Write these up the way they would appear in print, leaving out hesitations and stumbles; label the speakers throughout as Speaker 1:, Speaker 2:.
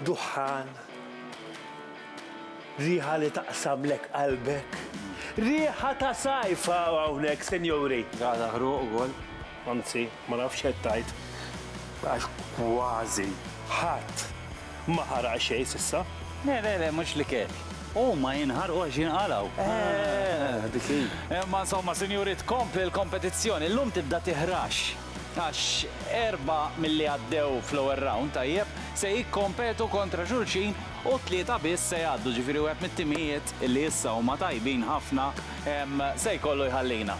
Speaker 1: duħan, riħa li taqsamlek qalbek, riħa ta' sajfa hawnhekk, senjuri.
Speaker 2: Għada ħruq ukoll.
Speaker 1: Anzi, ma nafx qed tajt. Għax kważi ħadd ma ħaraq xejn s'issa.
Speaker 3: Le, mhux li kien. Ma jinħarqu għax jinqalgħu.
Speaker 2: Dik
Speaker 3: Ma insomma, sinjuri, tkompli l-kompetizzjoni, llum tibda tiħrax. Għax 4 milli għaddew fl-ewwel round tajjeb se jikkompetu kontra xulxin u 3 biss se jgħaddu, ġifieri wieħed mit-timijiet illi issa huma tajbin ħafna se jkollu jħallina.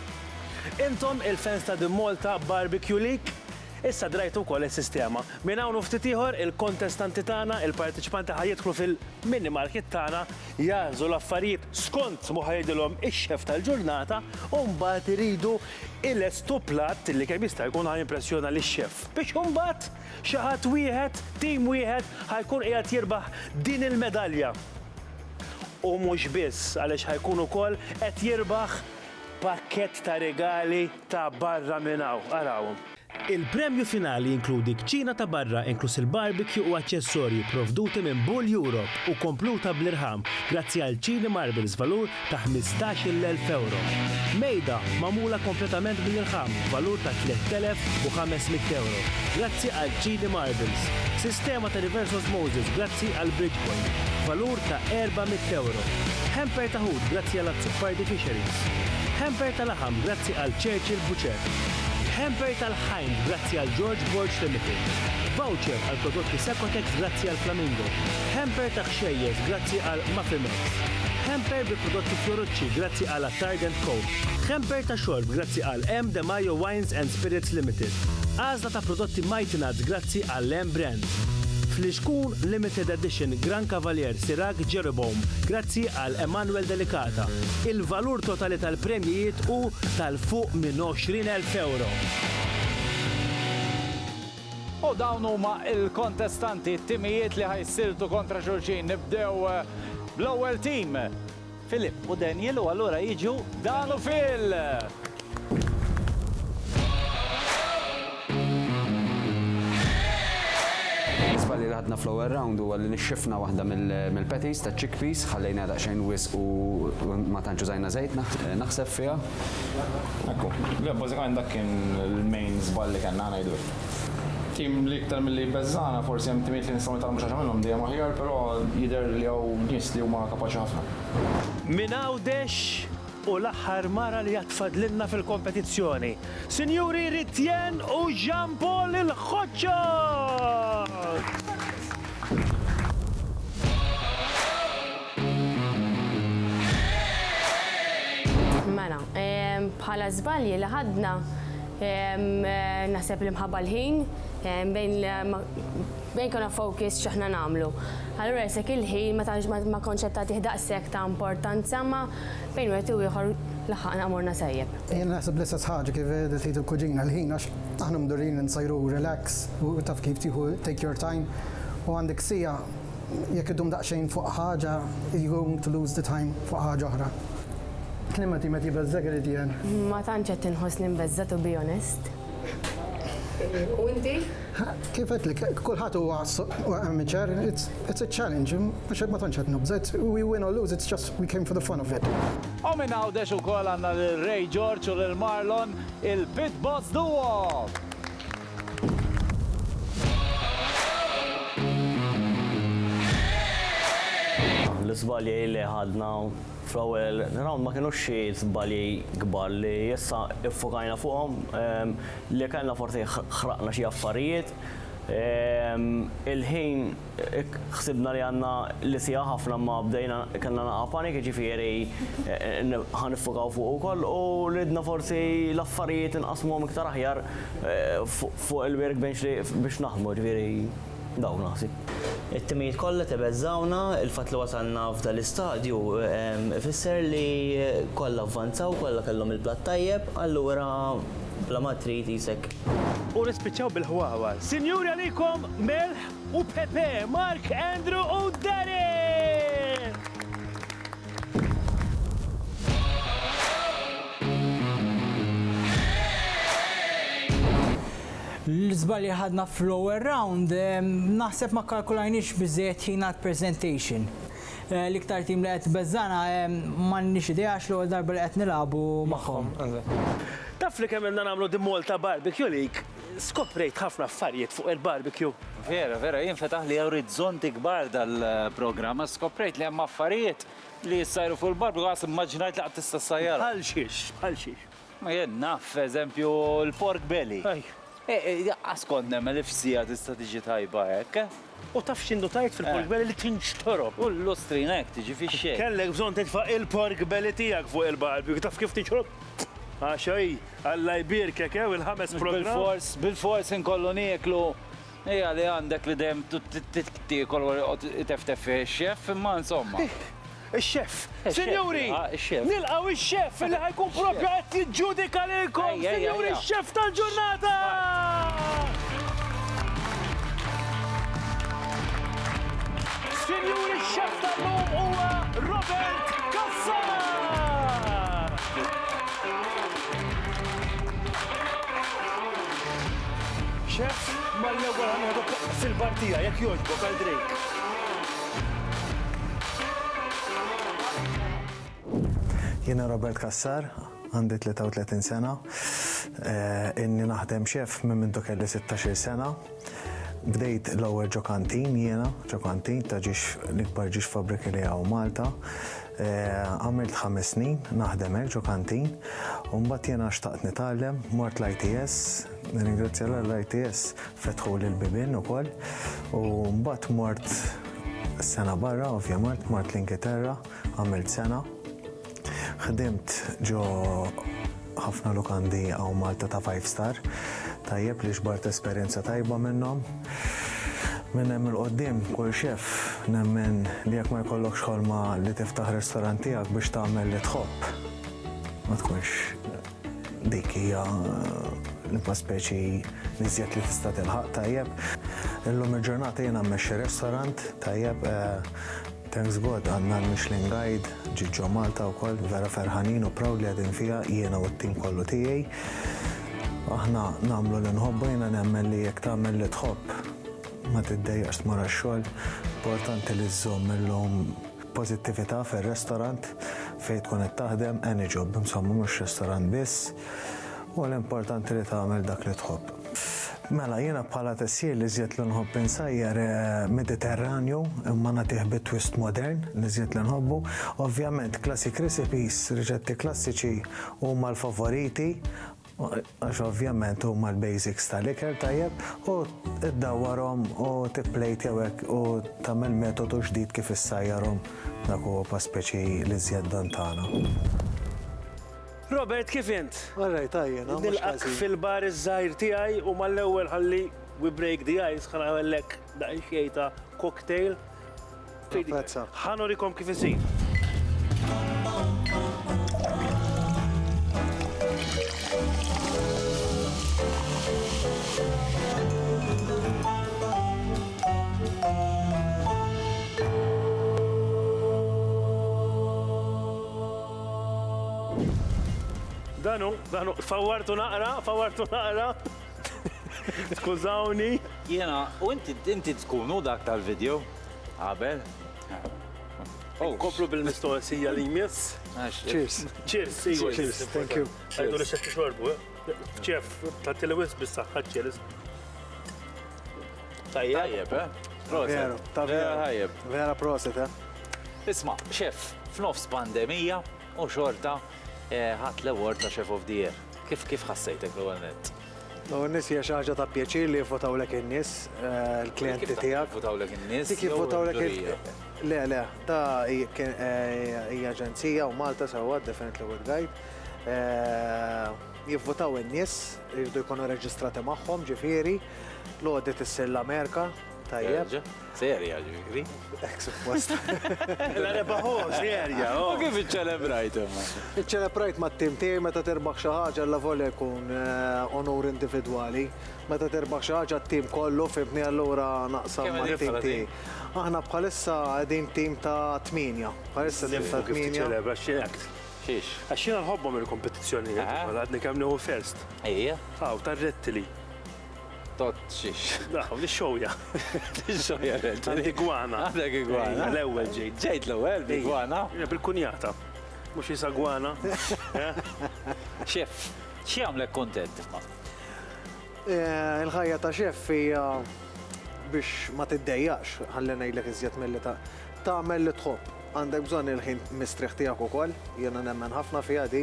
Speaker 1: Intom il-fans ta' Malta Barbecue League, issa drajtu wkoll is-sistema. Minn hawn ftit ieħor il-kontestanti tagħna, il-partiċipanti ħajjidħlu fil-mini market tagħna jażu l-affarijiet skont mu ħajdilhom ix-xef tal-ġurnata u mbagħad iridu il-estu platt li kemm jista' jkun ħajimpressjona lix-xef. Biex imbagħad xi ħadd wieħed, tim wieħed ħajkun qiegħed jirbaħ din il-medalja. U mhux biss għaliex ħajkun ukoll qed jirbaħ pakkett ta' regali ta' barra minn hawn. Arawhom. Il-premju finali jinkludi kċina ta' barra inkluż il-barbecue u aċċessorji provduti minn Bull Europe u kompluta bl-irħam grazzi għal Chini Marbles valur ta' 15,000 euro. Mejda magħmula kompletament bil-irħam valur ta' 3,500 euro grazzi għal Chini Marbles. Sistema ta' reverse osmosis grazzi għal Bridgepoint valur ta' 400 euro. Hamper ta' hood grazzi għal Azzuffar Fisheries. Hamper ta' laħam grazzi għal Churchill Butcher. Hamper tal-Hind grazzi għal George Borch Limited. Voucher għal prodotti Secotex grazzi għal Flamingo. Hamper ta' xejjes grazzi għal Maffimex. Hamper bi prodotti Fiorucci grazzi għal Attard & Co. Hamper ta' xorb grazzi għal M. De Mayo Wines and Spirits Limited. Għażla ta' prodotti Mighty Nuts grazzi għal M. Brand. Fl-Ixkun Limited Edition Gran Cavalier Sirag Jeroboam grazzi għal Emanuel Delicata. Il-valur totali tal-premjijiet u tal-fuq minn 20,000 euro.
Speaker 3: U dawn huma il-kontestanti, t-timijiet li ħajsiltu kontra xulxin. Nibdew bl-ewwel team. Filip u Daniel u allura jiġu Dan u Phil.
Speaker 2: Li ħadna fl-ewwel round huwa li nixxifna waħda mill-patties ta' chickpeas, ħallejna daqsxejn wisq u ma tantx użajna żejt naħseb fiha.
Speaker 4: Ekku, bażikament dak kien il-main żball li kellna ngħidu. Tim li iktar milli beżżana forsi hemm timiet li nistgħu nitalmu xi ħaġa minnhom dejjem aħjar, però jidher li hawn nies li huma kapaċi ħafna.
Speaker 1: Min għawdex u l-aħħar mara li jatfadlilna fil-kompetizzjoni. Sinjuri Ritjen u Jean Paul il-Ħoċċo!
Speaker 5: Mela, bħala żbalji li ħadna naħseb li mħabba l-ħin bejn konna focus x'aħna nagħmlu. Allura jekk il-ħin ma konċettati daqshekk ta' importanza ma bejn wieħed u ieħor laħħaqna amorna sejjeb.
Speaker 6: Jien naħseb l-istess ħaġa kif tgħid il-kuġina l-ħin għax aħna mdurrin nsajru relax u taf kif tieħu take your time u għandek sija jekk idum daqsxejn fuq ħaġa you're going to lose the time fuq ħaġa oħra. Klimati ma tibbeżżek irid jien.
Speaker 5: Ma tantx qed inħossni mbeżża to be honest. U inti?
Speaker 6: Kif qedlek, kulħadd huwa amateur, it's a challenge, mhux ma tantx qed nobżet. We win or lose, it's just we came for the fun of it.
Speaker 3: U minn għawdex ukoll għandna lil Ray George u lil Marlon il-Pit Boss Duo.
Speaker 7: L-iżbalji li ħadna fl-ewwel round ma kinux xi żbalji kbar li issa iffokajna fuqhom li kellna forsi ħraqna xi affarijiet. Il-ħin ħsibna li għandna li sija ħafna ma bdejna kellna naqa' panik, ġifieri ħanifokaw fuq ukoll u ridna forsi l-affarijiet inqasmuhom iktar aħjar fuq il-workbench biex naħdmu, ġifieri dawn naħsib.
Speaker 8: it-timijiet kollha tebeżżawna, il-fatt li wasalna f'dan l-istadju ifisser li kollha avvanzaw, kollha kellhom il-platt tajjeb, allura bla ma trid isek.
Speaker 1: U nispiċċaw bil-ħwawa. Sinjuri għalikom Melħ u Pepe, Mark, Andrew u Derek!
Speaker 9: l-żbalji ħadna fl-lower round, naħseb ma kalkulajniex biżejjed ħin għall-presentation. L-iktar tim li qed beżżana m'għandniex idea għax l-ewwel darba li qed nilagħbu magħhom.
Speaker 1: Taf li kemm ilna nagħmlu din Malta Barbecue League, skoprejt ħafna affarijiet fuq il-barbecue.
Speaker 3: Vera, jinfetaħ li orizzonti kbar dal-programma, skoprejt li hemm affarijiet li jissajru fuq il-barbecue, għas immaġinajt li qatt tista' sajjara.
Speaker 1: Bħal xiex.
Speaker 3: Ma jien naf, eżempju, l-pork belly. Għaskont nemmen li f'sija tista' tiġi tajba hekk.
Speaker 1: U taf x'indu tajt fil-pork belly li tinxtorob.
Speaker 3: U l-lustrin hekk tiġi fix-xejn.
Speaker 1: Kellek bżonn titfa' il-pork belly tiegħek fuq il-barbecue, taf kif tinxtorob? Għaxaj, Alla jbirkek il-5 program.
Speaker 3: Bil-fors inkollu nieklu. Ija li għandek li dem tikol teftef xef, imma insomma.
Speaker 1: Il-xef, Sinjuri, nilqaw il-xef li ħajkun propju għed jġudika lilkom, Sinjuri, il-xef tal-ġurnata! Sinjuri, il-xef tal-lum huwa Robert Kassar! Xef, mal-ewwel ħanħedu fil-partija, jekk jogħġbok għal Drake.
Speaker 10: Jiena Robert Kassar, għandi 33 sena, inni naħdem xef minn mintu kelli 16 sena. Bdejt l-ewwel ġokantin jiena, ġokantin ta' l-ikbar ġiex fabriki li għaw Malta. Għamilt 5 snin naħdem ġokantin, u mbagħad jiena xtaqt nitgħallem, mort l-ITS, nirringrazzja l-ITS fetħu l-bibin ukoll, u mbagħad mort sena barra, ovvjament, mort l-Ingilterra, għamilt sena. Ħdimt ġo ħafna lukandi għaw Malta ta' 5 star, tajjeb li xbart esperienza tajba minnhom. Minn hemm il-qoddim kull xef nemmen li jekk ma jkollokx ħolma li tiftaħ ristorant tiegħek biex tagħmel li tħobb. Ma tkunx dik hija l-impa speċi li żjed li tista' tilħaq tajjeb. Illum il-ġurnata jiena mmexxi ristorant tajjeb. Thanks God, għandna l-Michelin Guide, ġiġġo Malta wkoll, vera ferħanin u proud li għedin fija jiena u t-tim kollu tiegħi. Aħna nagħmlu li nħobbu, jiena nemmen li jekk tagħmel li tħobb ma tiddejjaqx tmur għax-xogħol. Importanti li żżomm illum pożittività fir-restorant fejn tkun qed taħdem any job, insomma mhux restorant biss, u l-importanti li tagħmel dak li tħobb. Mela, jiena bħala tessier li żjed li nħobb insajjar Mediterranju, imma nagħtih bit-twist modern li żjed li nħobbu. Ovvjament, classic recipes, riċetti klassiċi huma l-favoriti, għax ovvjament huma l-basics tal-ikel tajjeb, u iddawwarhom u tipplejt jewek u tagħmel metodu ġdid kif issajjarhom dak huwa pa' speċi li żjed dan tagħna.
Speaker 1: Robert, kif int?
Speaker 11: Alright, tajjena.
Speaker 1: Nilqak fil-bar iż-żgħir tiegħi u mal-ewwel ħalli we break the ice ħan għamellek daqsxejn ta' cocktail. Ħanurikom kif isir. Danu, fawartu naqra. Skużawni.
Speaker 3: Jena, u inti tkunu dak tal-video? Qabel?
Speaker 1: Koplu bil-mistoqsija li jmiss.
Speaker 11: Cheers.
Speaker 1: Cheers,
Speaker 11: thank you.
Speaker 1: Għajdu li xetti xorbu, ċef, ta' telewis bis-saħħa, cheers.
Speaker 3: Tajjeb, Proset. Tajjeb.
Speaker 11: Vera proset,
Speaker 3: Isma, xef, f'nofs pandemija u xorta ħadd l-award ta' Chef of the Year. Kif ħassejtek l-ewwel nett?
Speaker 11: L-ewwel nies hija xi ħaġa ta' pjaċir li jivvotawlek in-nies, il-klijenti tiegħek.
Speaker 3: Jivvotawlek in-nies?
Speaker 11: Dik jivvotawlek Le, da hija aġenzija u Malta sewwa Definitely Good Guide. Jivvotaw in-nies, jridu jkunu reġistrati magħhom, ġifieri, l-audit issir l-Amerika. Tajjeb.
Speaker 3: Serja ġifieri.
Speaker 11: Ek suppost.
Speaker 1: La rebaħu, serja.
Speaker 3: U kif iċċelebrajt imma?
Speaker 11: Iċċelebrajt mat-tim tiegħi meta terbaħ xi ħaġa la volja jkun onur individwali. Meta terbaħ xi ħaġa t-tim kollu fibni allura naqsam mat-tim tiegħi. Aħna bħalissa qegħdin tim ta' 8. Bħalissa tim ta' 8.
Speaker 3: Xiex?
Speaker 1: Għaxina nħobbhom il-kompetizzjoni, għadni kemm nieħu first.
Speaker 3: Ejja.
Speaker 1: Tarrettili.
Speaker 3: tot xiex.
Speaker 1: Daħu, li xowja.
Speaker 3: Xowja,
Speaker 1: Għandi gwana.
Speaker 3: Għandek igwana.
Speaker 1: L-ewel ġejt.
Speaker 3: Ġejt l-ewel, bigwana.
Speaker 1: Bil-kunjata. Mux jisa gwana.
Speaker 3: Xef, xie għamlek kontent ma?
Speaker 11: Il-ħajja ta' xef hija biex ma tiddejjax, ħalli ngħidlek iżjed milli tagħmel li tħobb. Għandek bżonn il-ħin mistrieħ tiegħek ukoll, jiena nemmen ħafna fiha di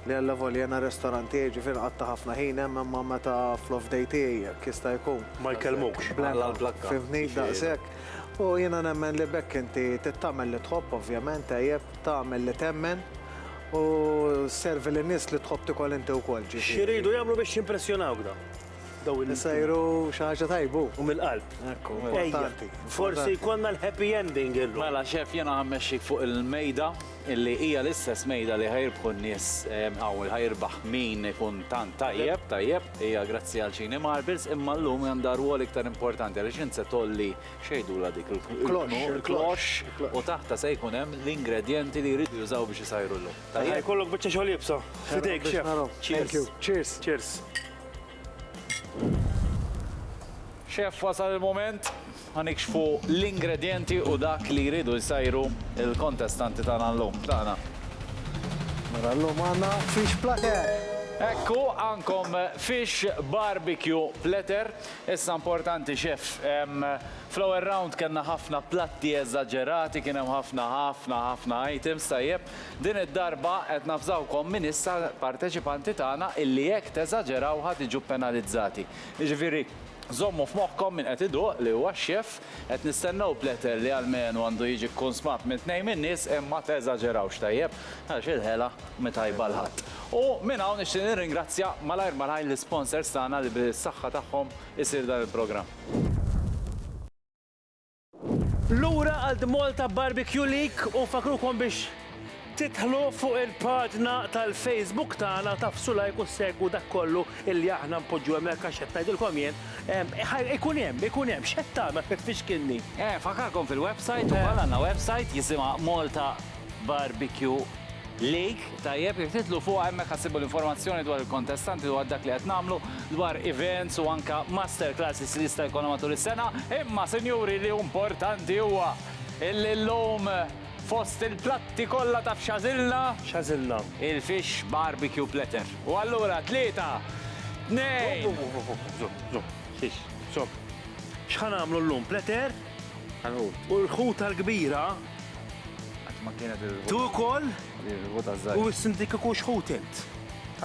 Speaker 11: li għalla volja jiena ristoranti ġifier qatta ħafna ħin hemm imma meta fl-off day tiegħi jista' jkun.
Speaker 1: Ma jkellmukx.
Speaker 11: Blakka. Fimni daqshekk. U jiena nemmen li bekk inti tagħmel li tħobb ovvjament tajjeb, tagħmel li temmen u servi lin-nies li tħobb tikoll inti wkoll ġifieri.
Speaker 1: Xiridu jagħmlu biex jimpressjonaw da.
Speaker 11: Nisajru xi ħaġa tajbu.
Speaker 1: U mill-qalb.
Speaker 11: Ekku, importanti.
Speaker 1: Forsi jkollna l-happy ending illu.
Speaker 3: Mela, xef, jena għammexxik fuq il-mejda illi hija l-istess mejda li ħajrbħu n-nies għaw ħajrbaħ min ikun tant tajjeb, hija grazzi għal ċini Marbles, imma l-lum għandar ruol iktar importanti għaliex inse tolli xejdula dik il-klox u taħta se jkun hemm l-ingredjenti li jridu jużaw biex isajru l-lum.
Speaker 1: Tajjeb, kollok biċċa xogħol jibsa. Fidejk, xef.
Speaker 11: Cheers.
Speaker 1: Cheers.
Speaker 3: Xef, wasal il-moment, għanikxfu l-ingredienti u dak li jridu jsajru il-kontestanti tagħna l-lum. Tagħna.
Speaker 11: Mela l-lum għandna fish platter.
Speaker 3: Ekku, għankom fish barbecue platter. Issa importanti, xef, flower round kena ħafna platti eżagġerati, kien hemm ħafna items tajjeb. Din id-darba qed nafżawkom minn issa parteċipanti tagħna illi jekk teżaġeraw ħadd iġu penalizzati. Jiġifieri, żommu f'moħħkom minn qed iduq li huwa x-xef qed nistennew platter li għalmenu għandu jiġi konsmat minn tnejn min-nies imma teżaġerawx tajjeb għax il-ħela mitajba l-ħadd. U minn hawn nixtieq nirringrazzja malajr l-sponsors tagħna li bis-saħħa tagħhom isir dan il-programm.
Speaker 1: Lura għal Malta Barbecue League u fakrukom biex titħlu fuq il-paġna tal-Facebook tagħna tafsu lajk u segwu dak kollu illi aħna npoġġu hemmhekk għax qed ngħidilkom jien. Ikun hemm x'qed tagħmel fiex kienni.
Speaker 3: Fakarkom fil-website u għandna website jisimha Malta Barbecue League. Tajjeb, jekk titlu fuq hemmhekk ħassibu l-informazzjoni dwar il-kontestanti dwar dak li qed nagħmlu, dwar events u anke masterclasses li jista' jkollna matul is-sena, imma sinjuri li importanti huwa illum fost il-platti kollha taf x'għażilna?
Speaker 1: X'għażilna?
Speaker 3: Il-fish barbecue platter. U allura 3, 2.
Speaker 1: X'ħan nagħmlu llum platter? U l-ħuta l-kbira. Tu wkoll? U s-sindik ikun xħut int.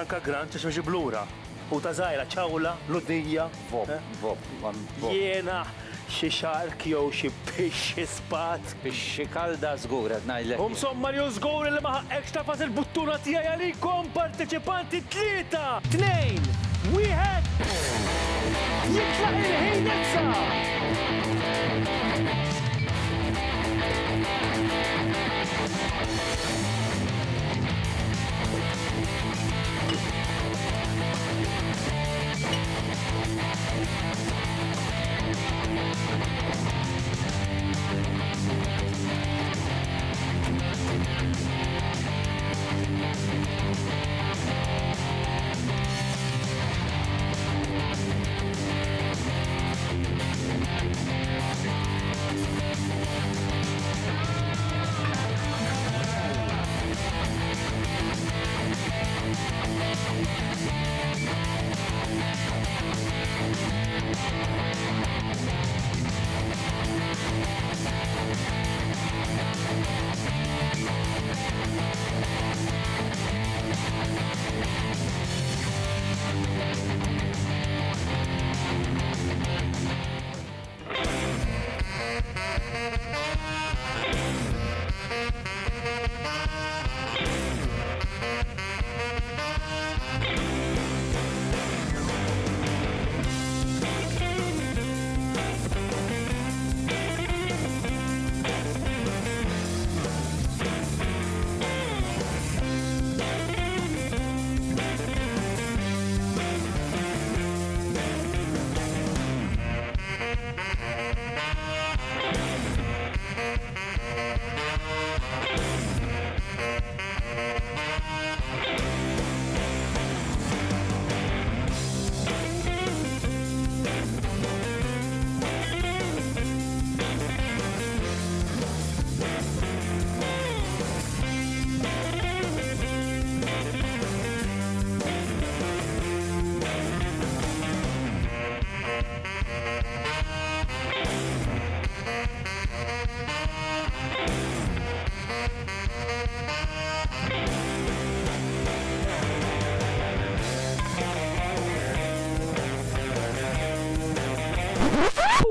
Speaker 1: Anka grant għax ġiblura. Ħuta żgħira ċawla, lodija. Jiena xi xark jew xi pixxi spat.
Speaker 3: Pixxi kalda żgur qed ngħidlek.
Speaker 1: Insomma li żgur li ma ħaqekx tafas il-buttuna tiegħi għalikom parteċipanti 3, 2, 1. Jitlaq il-ħin issa!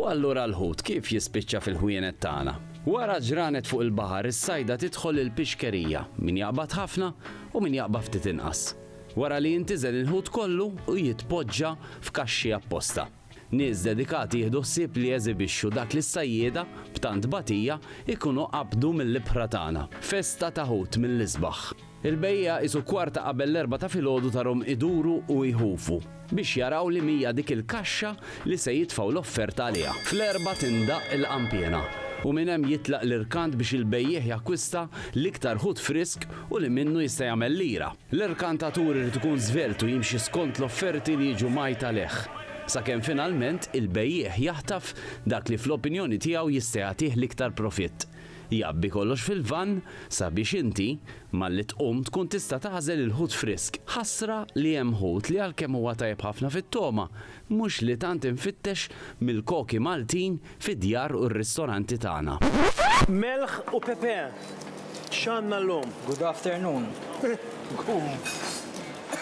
Speaker 12: U allura l-ħut kif jispiċċa fil-ħwienet tagħna? Wara ġranet fuq il-baħar is-sajda tidħol il-pixkerija, min jaqbad ħafna u min jaqbad ftit inqas. Wara li jintiżel il-ħut kollu u jitpoġġa f'kaxxi apposta. Nies dedikati jieħdu ħsieb li jeżibixxu dak li s-sajjieda b'tant batija ikunu qabdu mill-libħra tagħna. Festa ta' ħut mill-isbaħ. Il-bejja isu kwarta qabel l-4 ta' filgħodu tarhom iduru u jħufu biex jaraw li mija dik il-kaxxa li se jitfgħu l-offerta għaliha. Fl-4 tindaq il-qampjena u minn hemm jitlaq l-irkant biex il-bejjeħ jakkwista l-iktar ħut frisk u li minnu jista' jagħmel lira. L-irkantatur irid ikun żvelt u jimxi skont l-offerti li jiġu majta leħ. Sakemm finalment il-bejjeħ jaħtaf dak li fl-opinjoni tiegħu jista' jagħtih l-iktar profitt. Jabbi kollox fil-van sabiex inti malli tqum tkun tista' taħżel il-ħut frisk. Ħasra li hemm ħut li għalkemm huwa tajjeb ħafna fit-toma, mhux li tant infittex mill-koki Maltin fid-djar u r-ristoranti tagħna.
Speaker 1: Melħ u pepe, x'għandna llum?
Speaker 9: Good afternoon.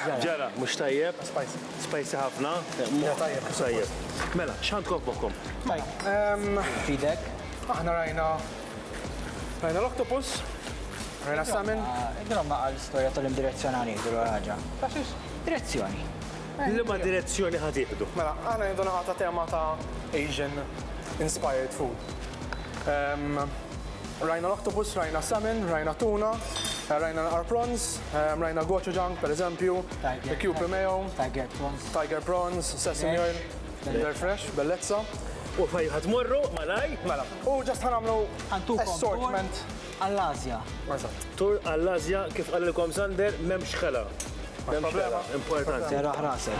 Speaker 1: Ġara, mhux tajjeb? Spicy ħafna? Tajjeb. Mela, x'għandkom f'moħħkom?
Speaker 13: Fidek. Aħna rajna l-octopus, rajna salmon.
Speaker 9: Id-drom naqqa l-istorja tal-indirezzjonali, d-dru ħaġa. Direzzjoni.
Speaker 1: L-ma direzzjoni ħatieħdu?
Speaker 13: Mela, aħna jindu naqqa tema ta' Asian inspired food. Rajna l-octopus, rajna salmon, rajna tuna, rajna l-ar prawns, rajna gochujang per eżempju, cucumber mayo, tiger prawns, sesame oil, they're fresh, bellezza.
Speaker 1: U fajħat morru, malaj?
Speaker 13: Mela. U ġast ħanamlu assortment
Speaker 9: għall-Azja.
Speaker 1: Tur għall-Azja kif għallikom Sander, memx xela. Memx xela, importanti.
Speaker 9: Seraħ rasek.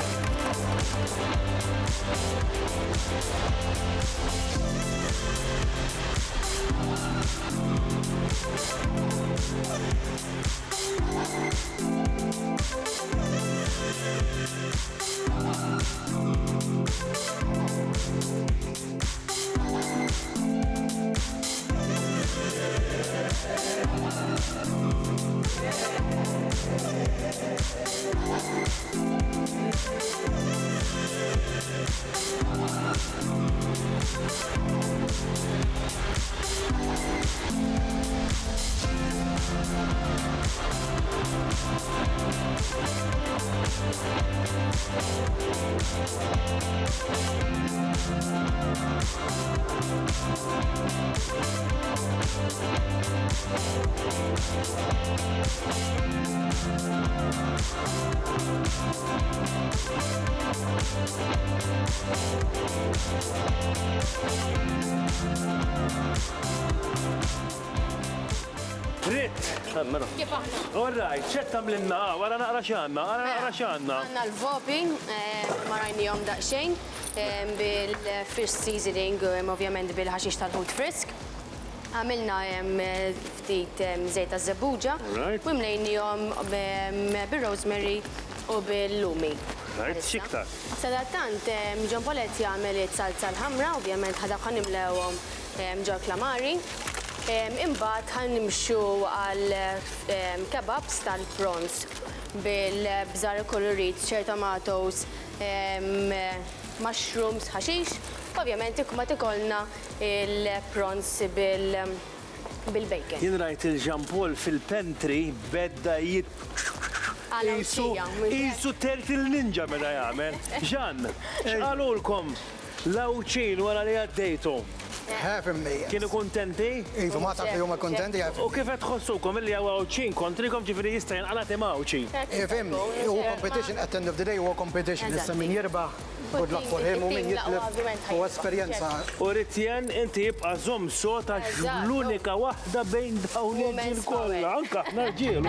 Speaker 1: All right, ċettam l-inna, għara naqra xanna,
Speaker 5: Għanna l-vopi, ma rajnijom daqxejn, bil-fish seasoning, ovvjament bil-ħaxix tal-ħut frisk. Għamilna ftit zejta zebuġa, u mlejnijom bil-rosemary u bil-lumi.
Speaker 1: Right, xiktar.
Speaker 5: Sadattant, John Polet jgħamil salza l-ħamra, ovvjament ħadab ħanimlewom ġo klamari. Imbagħad ħannimxu għal kebabs tal-prawns bil-bżar kolorit, ċer tomatoes, mushrooms, ħaxix. Ovvjament ma tikolna il-prawns bil-bacon.
Speaker 1: Jien rajt il-ġampol fil-pentri bedda jisu Turtle Ninja meta jagħmel. Ġan, x'qalulkom l-awċin wara li għaddejtu? Kienu kontenti?
Speaker 6: Iva, ma taf li huma kontenti.
Speaker 1: U kif qed tħossukom illi hawn awċin kontrikom ġifieri jista' jinqalaq hemm awċin?
Speaker 6: Fim, huwa competition at the end of the day huwa competition. Issa min jirbaħ good luck for him u min jitlef u esperjenza.
Speaker 1: U Ritjen inti jibqa' żomm sota l-unika waħda bejn dawn il-ġil kollha, anke aħna ġiel.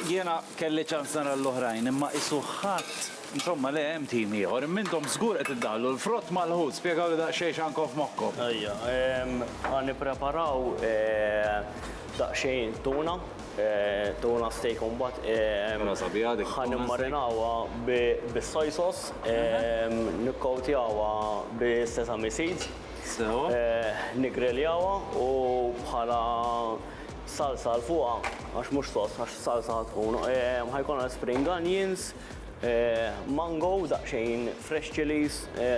Speaker 3: Jiena kelli ċans nara l-oħrajn, imma isu ħadd, insomma le hemm tim ieħor, immintom żgur qed iddallu l-frott mal-ħut, spjegaw li daqsxejn x'ankom f'moħħkom.
Speaker 7: Ejja, għan nippreparaw daqsxejn tuna, tuna steak mbagħad ħan immarinawa bis-soy sauce, nikkowtjawha bis-sesame seeds, nigriljawha u bħala salsa l-fuqa, għax mux sos, għax salsa tkun, ħajkonna spring onions, mango, daqxejn fresh chilies,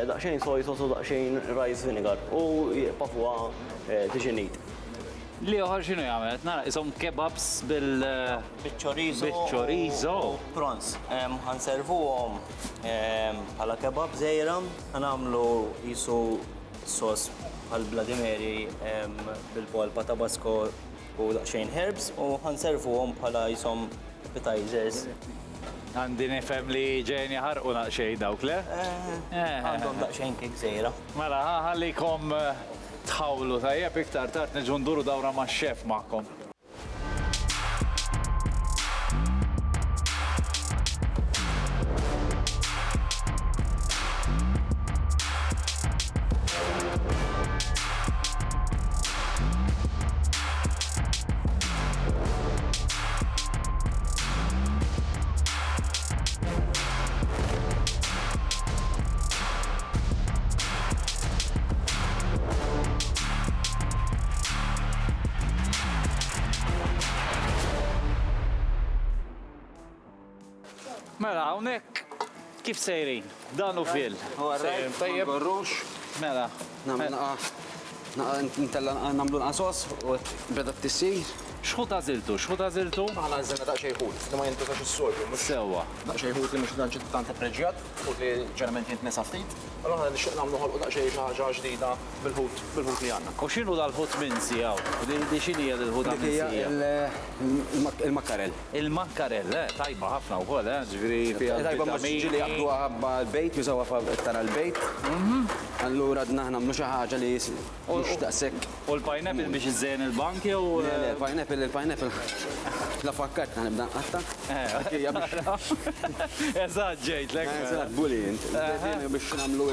Speaker 7: daqxejn soy sauce u daqxejn rice vinegar u jibqa' fuqa tiġinit.
Speaker 3: Li oħar xinu jgħamlet? Nara, isom kebabs
Speaker 8: bil-chorizo u prawns. Ħanservuhom bħala kebab żejra, ħanamlu jisu sos bħal Bloody Mary bil-polpa tabasco u daqsxejn herbs u ħanservuhom bħala jisom appetizers.
Speaker 3: Għandi nifhem li ġejn jaħarqu naqxejn dawk le?
Speaker 8: Għandhom daqsxejn kik żejra.
Speaker 3: Mela, ħallikom tħawlu tajjeb iktar tard niġu nduru dawra max-xef magħkom. Mela, hawnhekk kif sejrin? Dan u fil.
Speaker 2: Tajjeb.
Speaker 3: Mela.
Speaker 2: Namlu nqasos u beda t-tissir.
Speaker 3: X'ħut għażiltu?
Speaker 4: Aħna għażilna daqsxejn ħut, li ma jintużax is-soltu.
Speaker 3: Sewwa.
Speaker 4: Daqsxejn ħut li mhux dan tant preġjat, u li ġeneralment jintnesa ftit. Allura nixtieq nagħmlu ħolqu daqsxejn xi ħaġa ġdida bil-ħut li għandna.
Speaker 3: U x'inhu dal-ħut minsi hawn? Di x'inhi hija l-ħut minsi?
Speaker 2: Il-makkarell.
Speaker 3: Il-makkarell, tajba ħafna wkoll, ġifieri fiha.
Speaker 2: Tajba ma ġieli jaqbduha ħabba l-bejt, jużawha tara l-bejt. Allura nagħmlu xi ħaġa li mhux daqshekk.
Speaker 3: U l-pineapple biex iżżejn il-bank jew
Speaker 2: il-pineapple la fakkart nibda nqatta.
Speaker 3: Eżatt ġejt lek.
Speaker 2: Eżatt bulint. Biex nagħmlu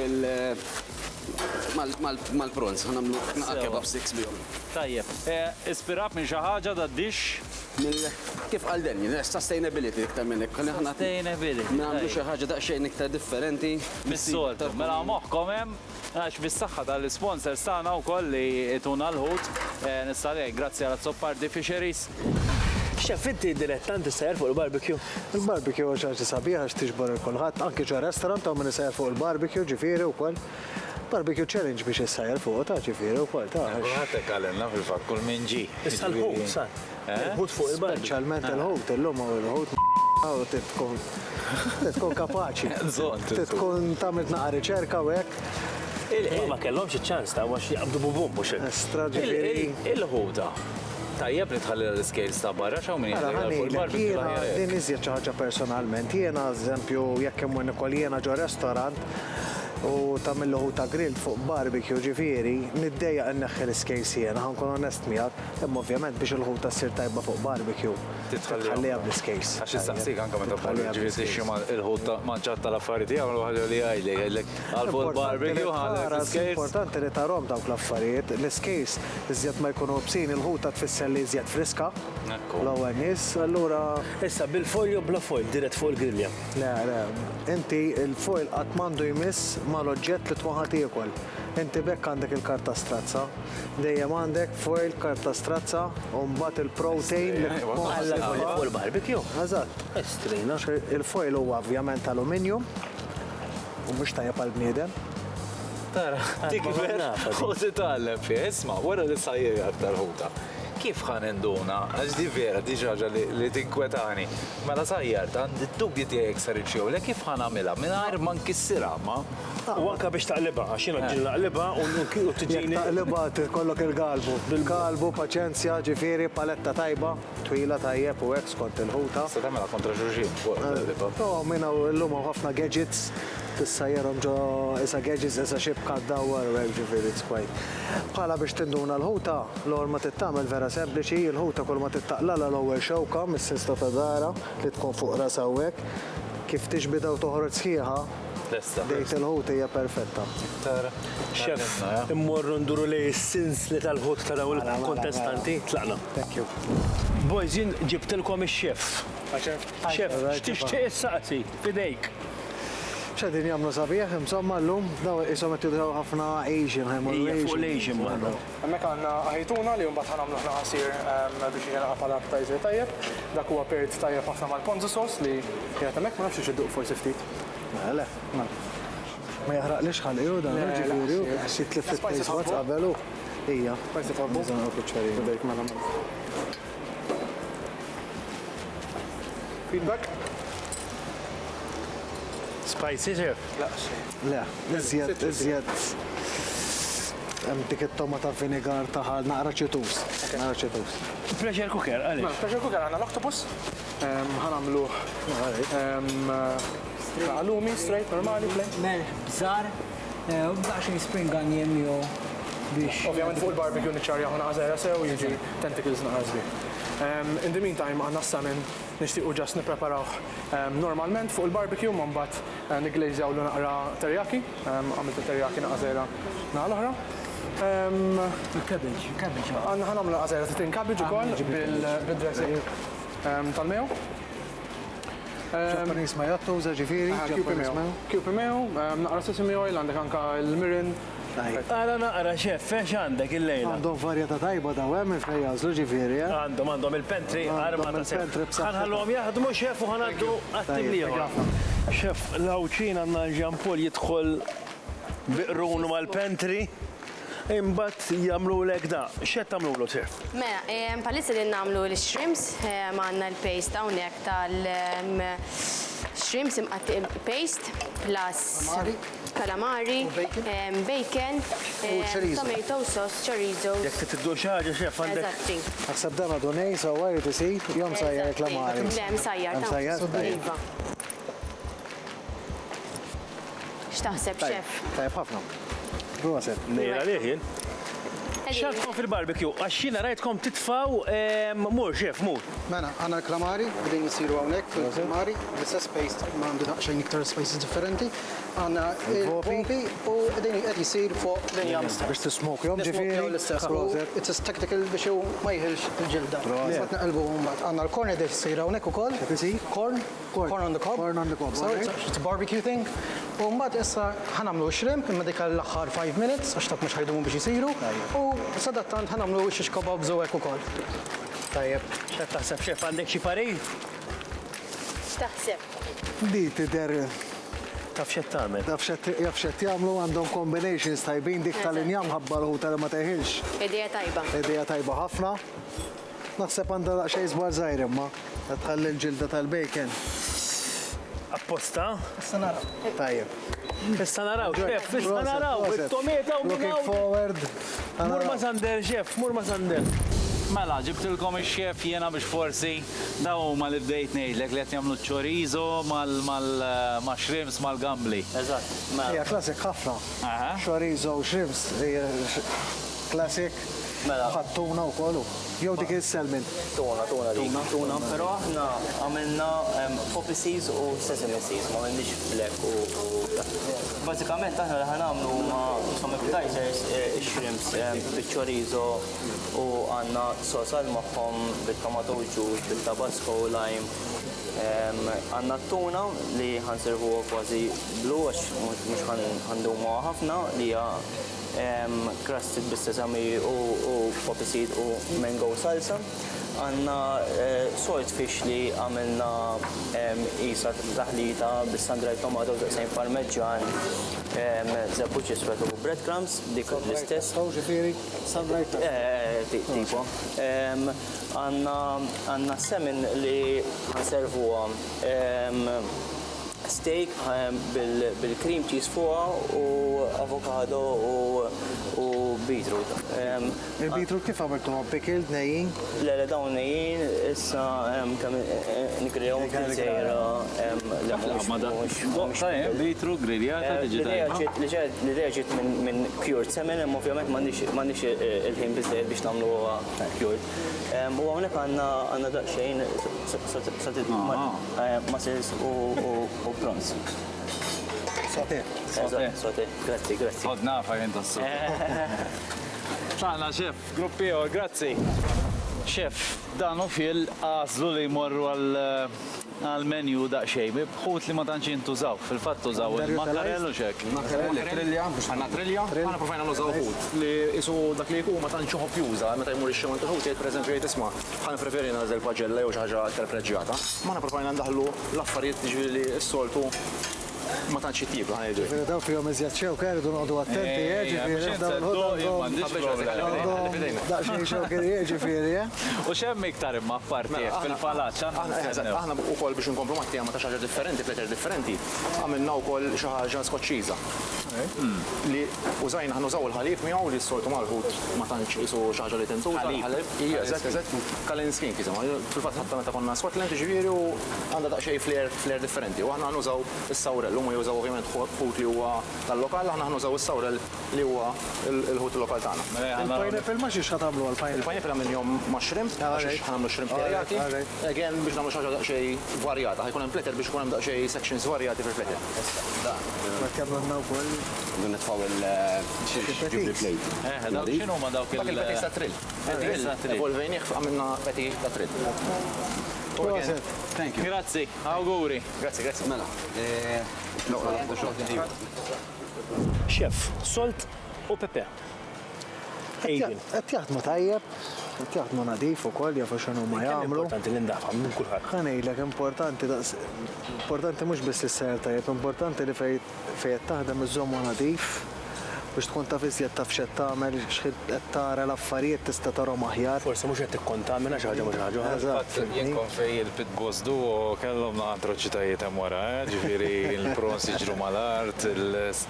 Speaker 2: mal-prawns, nagħmlu kebab sticks bihom.
Speaker 3: Tajjeb. Ispirat minn xi ħaġa tad-dish?
Speaker 2: Kif għal den, sustainability iktar minn hekk.
Speaker 3: Sustainability.
Speaker 2: Nagħmlu xi ħaġa daqsxejn iktar differenti.
Speaker 3: Mis-soltu. Mela moħħkom hemm għax bis-saħħa tal-sponsors tagħna wkoll li ituna l-ħut. Nista' ngħid grazzi għal Zoppardi Fisheries.
Speaker 1: Xef, inti dilettanti sejjer fuq il-barbecue?
Speaker 11: Il-barbecue ħaġa sabiħa x'tiġbor il-kulħadd, anke ġo restaurant hawn min isejjer fuq il-barbecue ġifieri wkoll. Barbecue challenge biex issejjer fuq ta' ġifieri wkoll ta'.
Speaker 3: Ħatek għalenna fil-fatt kull min ġi.
Speaker 1: Issa l-ħut sa. Il-ħut fuq il-barbecue.
Speaker 11: Speċjalment il-ħut illum il-ħut tkun kapaċi. Tkun tagħmel tnaqa' riċerka u hekk.
Speaker 1: Ma kellhomx iċ-ċans ta' għax jaqbdu bubum mhux hekk.
Speaker 11: Estra ġifieri.
Speaker 3: Il-ħuta. Tajjeb li tħalli l-scales ta' barra xaw minn
Speaker 11: jgħal din iżjed xi ħaġa personalment. Jiena eżempju jekk hemm ukoll jiena ġo restaurant u tagħmel ħuta grill fuq barbecue ġifieri, niddejjaq inneħħi l-scales jiena, ħankun onest miegħek, imma ovvjament biex il-ħuta ssir tajba fuq barbecue. Titħalliha bl-scales.
Speaker 3: Għax issaqsik anke meta tħalli ġifieri tixxi il-ħuta manġat tal-affarijiet tiegħu ħaġa li jgħidlek għal fuq barbecue ħalek l-scales.
Speaker 11: Importanti li tarhom dawk l-affarijiet. L-scales iżjed ma jkunu bsin il-ħuta tfisser li iżjed friska. L-ewwel nies, allura
Speaker 1: issa bil-foil jew bla foil dirett fuq il-grillja.
Speaker 11: Le, inti il-foil qatt m'għandu jmiss mal-oġġett li tkun ħadd iekol. Inti bekk għandek il-karta strazza, dejjem għandek foil, karta strazza, u mbagħad il-protein li
Speaker 1: fuq il-barbecue.
Speaker 11: Eżatt.
Speaker 1: Estrina.
Speaker 11: Il-foil huwa ovvjament aluminium u mhux tajjeb għall-bniedem.
Speaker 3: Tara, dik vera, u titgħallem fih, isma' wara li sajjir aktar ħuta. Kif ħan induna, għax di vera, di ġaġa li tinkwetani. Mela sajjart, għandi d-dubji tiegħek sarriċċew, le kif ħan għamilha mingħajr ma nkissirha ma.
Speaker 1: U anke biex taqlibha, għax jiena ġil naqlibha u tiġini.
Speaker 11: Taqlibha tkollok il-galbu. Bil-galbu, paċenzja, ġifieri, paletta tajba, twila tajjeb u hekk skont il-ħuta.
Speaker 3: Se tagħmilha kontra xulxin fuq il-qalba.
Speaker 11: Minna llum ħafna gadgets tissajjarhom ġo isa gauges, isa xibka d-dawwar u hekk ġifieri kwajt. Bħala biex tinduna l-ħuta, l-ewwel ma tittamel vera sempliċi, l-ħuta kull ma tittaqlala l-ewwel xewka mis-sista ta' dara li tkun fuq ras hawnhekk, kif tixbida u toħroġ sħiħa, dejt il-ħut hija perfetta.
Speaker 1: Xef, immorru nduru li s-sins li tal-ħut ta' dawn il-kontestanti, tlaqna.
Speaker 11: Thank you.
Speaker 1: Boys, jien ġibtilkom ix-xef. Xef, x'tixtieq issaqsi fidejk.
Speaker 11: ċedin jagħmlu sabiħ, insomma llum daw ishom qed judraw ħafna Asian,
Speaker 1: fuq l-Asian magħna.
Speaker 13: Hemmhekk għandna aħituna li mbagħad ħanamlu ħna ħasir biex jinqaqa' bħala appetizer tajjeb. Dak huwa perit tajjeb ħafna mal-ponzu sauce li qiegħed hemmhekk ma nafx ixidduq forsi ftit.
Speaker 11: Le, ma jaħraqlix ħalqiju dan ġifieri, xi tlif it-taste qabelu. Hija.
Speaker 13: Spicy tħobbu? Bdejt ma nagħmel. Feedback?
Speaker 1: Spicy, xef?
Speaker 11: Le, iżjed. Hemm dik it-tomata vinegar taħal naqra ċitus.
Speaker 1: Pressure cooker, għaliex?
Speaker 13: Pressure cooker għandna l-octopus. Ħanamlu għalumi straight, normali, plain.
Speaker 9: Mel, bżar, u b'daqxin spring onion jew biex.
Speaker 13: Ovvjament fuq il-barbecue niċċarja ħuna għażera sew jiġi tentacles naqra. In the meantime, għandna s-salmon nixtiequ ġast nippreparaw normalment fuq il-barbecue ma mbagħad nigglejżjawlu naqra teriyaki, għamilt teriyaki naqra naħa l-oħra.
Speaker 9: Il-cabbage.
Speaker 13: Ħanamlu naqra titin cabbage ukoll bil-dressing tal-mew.
Speaker 11: Japanese mayo uża ġifieri,
Speaker 13: Cupid mayo, naqra sesame oil, għandek anke il-mirin.
Speaker 1: Għara naqra xef, fex għandek il-lejla?
Speaker 11: Għandhom varjata tajba daw hemm il-fejjażlu ġifieri.
Speaker 1: Għandhom il-pentri armata sew. Ħanħallhom jaħdmu xef u ħanaddu għat-timliħ. Xef, l-awċin għandna ġampol jidħol biqrun mal-pentri. Imbat jamlu l da. Xed tamlu l xef?
Speaker 5: Mela, palissa li namlu l-shrimps, għanna l-paste hawnhekk tal-shrimps paste plus calamari, bacon, tomato sauce, chorizo.
Speaker 1: Jek t-tiddu xaġa xef għandek.
Speaker 11: Għaxsab dan għadu nej, sawaj li tisir, jom sajjar calamari.
Speaker 5: Sajjar, X'taħseb xef?
Speaker 11: Tajb ħafna. Proset.
Speaker 1: Lejla liħin. X'għandkom fil-barbecue? Għaxxina rajtkom titfaw mur, xef, mur.
Speaker 6: Mena, għanna l-klamari, bdejn jisiru għawnek fil-klamari, l-istess paste, ma għandu daqxajn iktar spices differenti. Għanna il-vopi u bdejn għed jisir fuq l jamster.
Speaker 11: Biex t-smok jom ġifiri.
Speaker 6: It's a tactical biex ju ma jħilx il-ġilda. Għatna qalbu għumbat. Għanna l-korn għed jisir għawnek u koll. Corn on the cob.
Speaker 11: Corn on the cob.
Speaker 6: So it's a barbecue thing. U mbagħad issa ħanamlu shrimp imma dik l-aħħar 5 minutes għax dak mhux ħajdumu biex isiru. U sadattant ħanamlu xi kebabs u hekk ukoll.
Speaker 1: Tajjeb, x'qed taħseb xef għandek xi parir?
Speaker 5: X'taħseb?
Speaker 11: Di tidher
Speaker 1: Taf x'qed tagħmel.
Speaker 11: Taf x'qed jagħmlu għandhom combinations tajbin dik tal-injam ħabba l-ħuta li ma teħilx.
Speaker 5: Idea tajba.
Speaker 11: Idea tajba ħafna. Naħseb għandha daqsxejn żbar żgħir imma tħalli l-ġilda tal-bacon.
Speaker 1: Apposta?
Speaker 6: Issa nara.
Speaker 11: Tajjeb.
Speaker 1: Issa naraw, xef, issa naraw, it-tometa u
Speaker 11: Looking forward.
Speaker 1: Mur ma sander, xef, mur ma sander.
Speaker 3: Mela, ġibtilkom ix-xef jiena biex forsi daw ma li bdejt ngħidlek li qed jagħmlu ċorizo mal-shrimps mal-gambli.
Speaker 8: Eżatt.
Speaker 11: Hija klassik ħafna. Chorizo u shrimps, klassik. Ħattuna u kollu. Jew dik is-selmin.
Speaker 8: Tuna, però aħna għamilna poppy seeds u sesame seeds, ma għamilniex black u bażikament aħna li ħanamlu ma appetizers shrimps bil-chorizo u għandna sos għal magħhom bit-tomato juice, bil-tabasco u lime. Għandna tuna li ħanservu kważi blu għax mhux ħandumu ħafna li hija crusted bis-sesame u poppy seed u mango salsa. Għandna salt fish li għamilna isa taħlita bis-sun-dried tomatoes daqsejn parmeġġan, żebbuġ iswed u breadcrumbs, dik l-istess.
Speaker 11: Ġifieri, sun-dried
Speaker 8: tipo. Għandna semin li ħanservuha steak bil-cream cheese fuqha u avocado u beetroot.
Speaker 11: Il-beetroot kif għamiltu pickled, nejjin?
Speaker 8: Le, dawn nejjin, issa nikrijom fil-sejra.
Speaker 3: Beetroot griljata
Speaker 8: L-idea ġiet minn cured salmon, ovvjament m'għandix il-ħin biżżejjed biex nagħmlu cured. U hawnhekk għandna daqsxejn mussels u prawns.
Speaker 11: Sote.
Speaker 8: Sote, grazzi.
Speaker 3: Għod nafa jinta s ċana, xef, gruppi grazzi. Xef, dan u fil għazlu li jmorru għal-menju daqxej, bħut li ma tantx jintużaw, fil-fatt tużaw il-makarellu xek.
Speaker 4: Trilja, għanna trilja, għanna profajna nużaw ħut li jisu dak li jkun ma tantx ħobb juża, meta jmur ix-xeman tal-ħut jgħid pereżempju jgħid isma' ħan preferi nażel paġella jew xi ħaġa aktar preġġjata. Ma profajna ndaħlu l-affarijiet ġifieri s-soltu ma tantx jittieblu ħan jgħidu.
Speaker 11: Daw fihom iżjed xew kerdu noqogħdu attenti, ġifieri daqsxejn xew ġifieri.
Speaker 3: U xemm iktar imma apparti fil-palaċ.
Speaker 4: Aħna wkoll biex inkomplu ma' ta' xi ħaġa differenti, pletter differenti, għamilna wkoll xi ħaġa skoċċiża. Li użajna ħanużaw il-ħalib miegħu li s-soltu mal-ħut ma tantx isu xi ħaġa li tintuża. Hija eżatt Kalin skink jisimha. Fil-fatt ħadd meta konna Scotland ġifieri u għandha daqsxejn flair differenti. U aħna nużaw is-sawrel, huma jużaw ovvjament ħut li huwa tal-lokal, aħna nużaw is-sawrel li huwa il-ħut lokal tagħna.
Speaker 11: Il-pineapple ma xiex ħatamlu għal-pineapple.
Speaker 4: Il-pineapple għamilhom ma' shrimp, ħanamlu shrimp varjati. Again biex nagħmlu xi ħaġa daqsxejn varjata, ħajkun hemm platter biex ikun hemm daqsxejn sections varjati fil-platter. Nitfaw il-plate.
Speaker 3: X'inhu ma dawk
Speaker 4: il-petis ta' trill. Evolvejnieh għamilna petis ta' trill.
Speaker 3: Thank you. Grazzi, auguri.
Speaker 4: Grazzi.
Speaker 2: Mela.
Speaker 1: Xef, solt u pepe.
Speaker 11: Qed jaħdmu tajjeb, qed jaħdmu nadif ukoll jafu x'inhu ma jagħmlu.
Speaker 1: Importanti li ndafhom minn kulħadd.
Speaker 11: Ħanejlek importanti mhux biss is-ser tajjeb, importanti li fejn taħdem iżommu nadif biex tkun taf iżjed taf x'qed tagħmel, x'qed tara l-affarijiet tista' tarhom aħjar.
Speaker 1: Forsi mhux qed tikkontamina xi ħaġa mhux ħaġa.
Speaker 3: Jien konfej il-pitbulls duo kellhom atroċitajiet hemm wara, ġifieri l-prawns jiġru mal-art,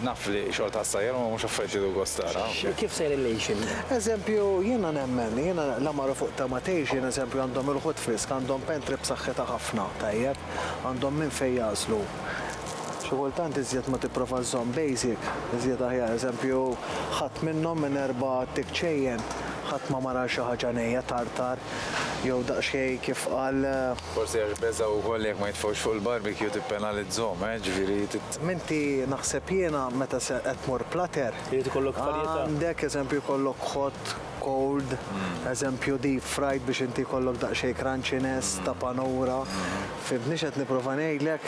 Speaker 3: naf li xogħol tas-sajjer ma mhux affarijiet idu gostara.
Speaker 1: Kif sejr il-lejxin?
Speaker 11: Eżempju, jiena nemmen, jiena l-amaru fuq tamatejxin, eżempju għandhom il-ħut frisk, għandhom pentri b'saħħitha ħafna tajjeb, għandhom minn fejn jażlu. Xogħoltant iżjed ma tipprova żomm basic, iżjed aħjar, eżempju ħadd minnhom minn 4 tikċejjen, ħadd ma mara xi ħaġa nejja tartar, jew daqsxejn kif qal.
Speaker 3: Forsi għax beża wkoll jekk ma jitfgħux fuq il-barbecue tippenalizzhom, ġifieri.
Speaker 11: Minti naħseb jiena meta qed tmur platter.
Speaker 1: Irid ikollok varjetà.
Speaker 11: Għandek eżempju jkollok hot, cold, eżempju deep fried biex inti jkollok daqsxejn crunchiness ta' panura. Fimni x'qed nipprova ngħidlek.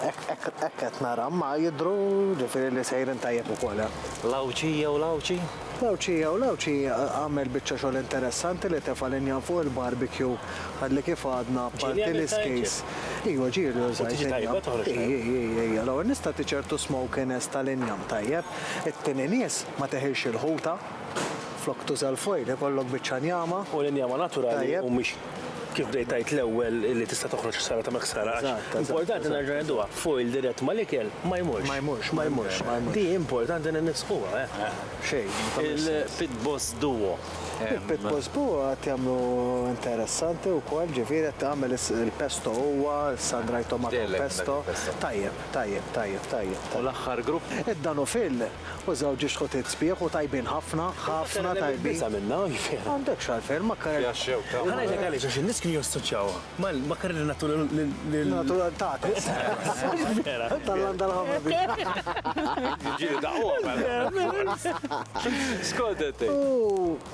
Speaker 11: Ekket nara, ma jidru ġifiri li sejrin tajjeb u kolla.
Speaker 3: Lawċija u lawċi?
Speaker 11: Lawċi għamel bieċa xogħol interessanti li tefalinja fuq il-barbecue għalli kif għadna parti l-iskejs. Iwa ġiri użajt. Ija, l-għor nista tiċertu smokiness tal-injam tajjeb, it-tini nies ma teħilx il-ħuta, flok tuża l-fojl, kollok bieċa njama.
Speaker 1: U l-injama naturali u mhix kif dejtajt l-ewwel li tista' toħroġ sara ta' maksara. Importanti nerġa' ngħiduha foil dirett mal-ikel ma jmurx. Di importanti nisquha.
Speaker 11: Xejn.
Speaker 3: Il-pitboss duo.
Speaker 11: Il-pitboss duo qed jagħmlu interessanti wkoll, ġifieri qed tagħmel il-pesto huwa, il-sandrai tomato pesto. Tajjeb.
Speaker 3: U l-aħħar grupp?
Speaker 11: Id-danu fil użaw ġiex ħotiet sbieħ u tajbin ħafna tajbin. Għandek xalfejn makkarel.
Speaker 1: Kien jossoċjawa. Makkarel natural
Speaker 11: Naturalitate. Tal-landa l-ħamra.
Speaker 3: Ġiri daqwa. Skodete.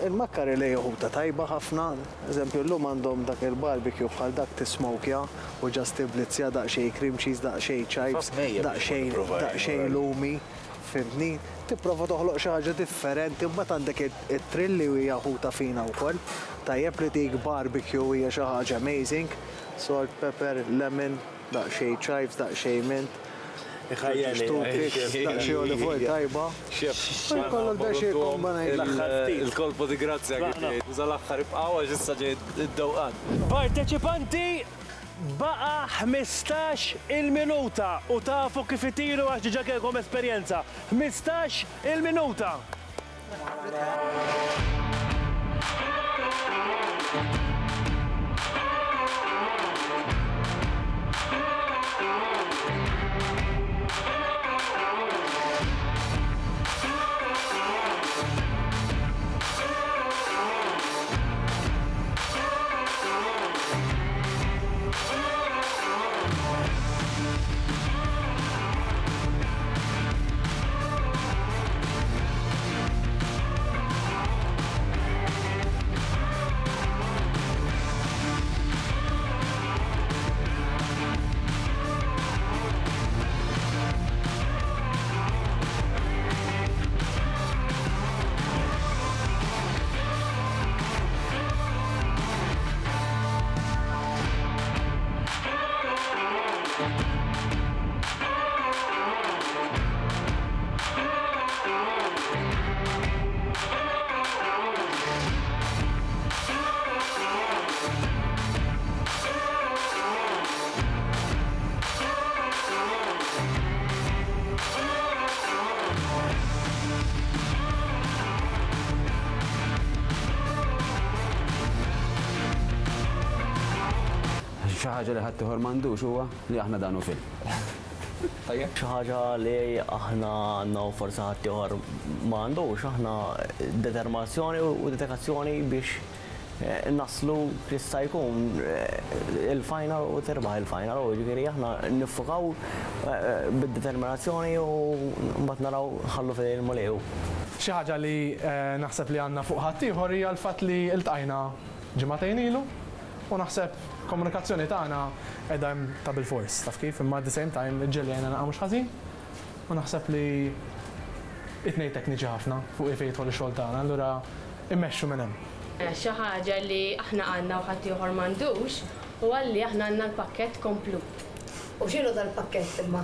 Speaker 11: Il-makkarel joħuta tajba ħafna. Eżempju, l-lum għandhom dak il-barbecue bħal dak tismokja u ġasti blitzja daqxej cream cheese, daqxej chives, daqxej lumi. Fimni, tipprova toħloq xi ħaġa differenti, mbagħad għandek it-trilli u hija ħuta fina wkoll. Tajjeb li dik barbecue hija xi ħaġa amazing. Salt, pepper, lemon, daqsxejn chives, daqsxejn mint. Daqsxejn olive oil tajba. Kollok daqsxejn kombinajt.
Speaker 3: Il-kolpo di grazzja kif jgħid. Uża l-aħħar ibqgħu għax issa ġejt id-dewqan.
Speaker 1: Parteċipanti Baqa 15 il-minuta u tafu kif itiru għax diġà kellkom esperjenza. 15 il-minuta.
Speaker 2: Xi ħaġa li ħadd ieħor m'għandux huwa li aħna danu fil.
Speaker 7: Xi ħaġa li aħna għandna u forsi ħadd ieħor m'għandux, aħna determinazzjoni u dedikazzjoni biex naslu jista' jkun il-final u terbaħ il-final u ġifieri aħna niffukaw bid-determinazzjoni u mbagħad naraw ħallu fil-ilmu lew.
Speaker 13: Xi ħaġa li naħseb li għandna fuq ħadd ieħor hija l-fatt li ltqajna ġimagħtejn ilu u naħseb komunikazzjoni tagħna qiegħda hemm ta' bil-fors, taf kif, imma at the same time ġġeljajna naqa' mhux ħażin u naħseb li it-tnejn tekniċi ħafna fuq kif jidħol ix-xogħol tagħna, allura immexxu minn hemm.
Speaker 5: Xi ħaġa li aħna għandna u ħadd ieħor m'għandux huwa li aħna għandna l-pakkett komplu.
Speaker 14: U x'inhu dal-pakkett imma?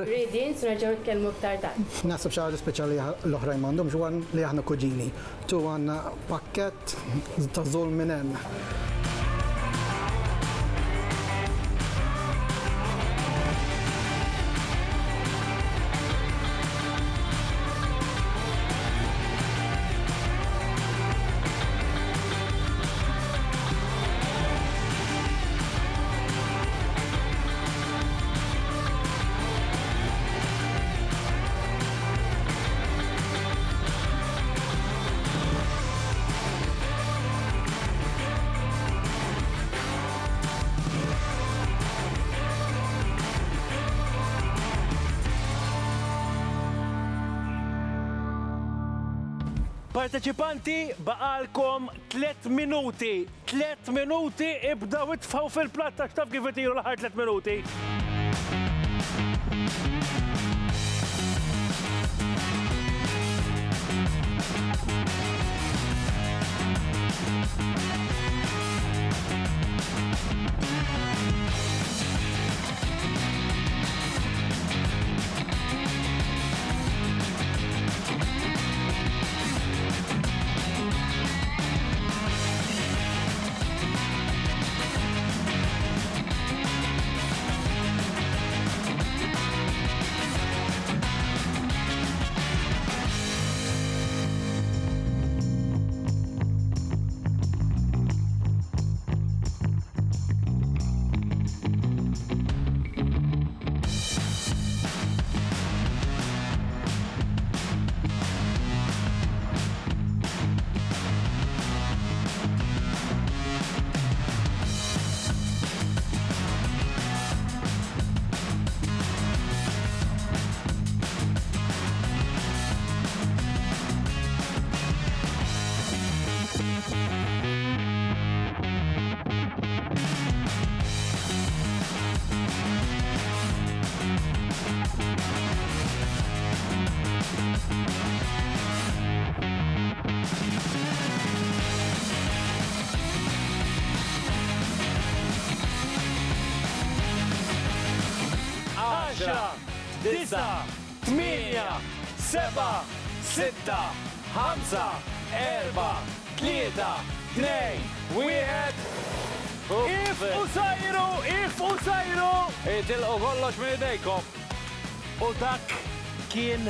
Speaker 5: Readings nerġgħu nitkellmu aktar tard.
Speaker 6: Naħseb xi ħaġa speċjali l-oħrajn m'għandhomx huwa li aħna kuġini. Tu għandna pakkett ta' żol minn hemm.
Speaker 1: Parteċipanti baqalkom 3 minuti. 3 minuti ibdaw itfgħu fil-platt għax taf kif itiru l-aħħar 3 minuti. Disa, 8, 7, 6, 5, 4, 3, 2, 1. If u sajru!
Speaker 3: Tilqu kollox minn idejkom.
Speaker 1: U dak kien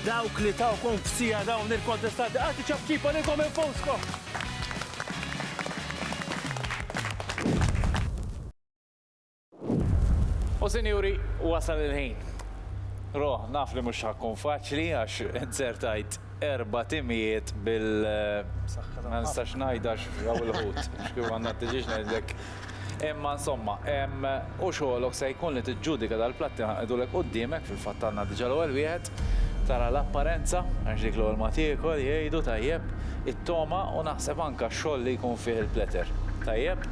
Speaker 1: dawk li tawkom f'sija dawn il-kontestanti. Għati ċabċipa li minn foskom.
Speaker 3: U sinjuri, wasal il-ħin. Ro, naf li mux ħakkun faċli għax insertajt 4 timijiet ma nistax najdax għaw il-ħut. Xkif għanna t-ġiġ najdlek. Imma insomma, u xogħolok se jkun li t-ġudika dal-platti għedulek qoddimek fil-fatt għandna diġà l-ewwel wieħed tara l-apparenza għax dik l-ewwel ma tiekol jgħidu tajjeb it-toma u naħseb anke x-xogħol li jkun fih il-pletter. Tajjeb?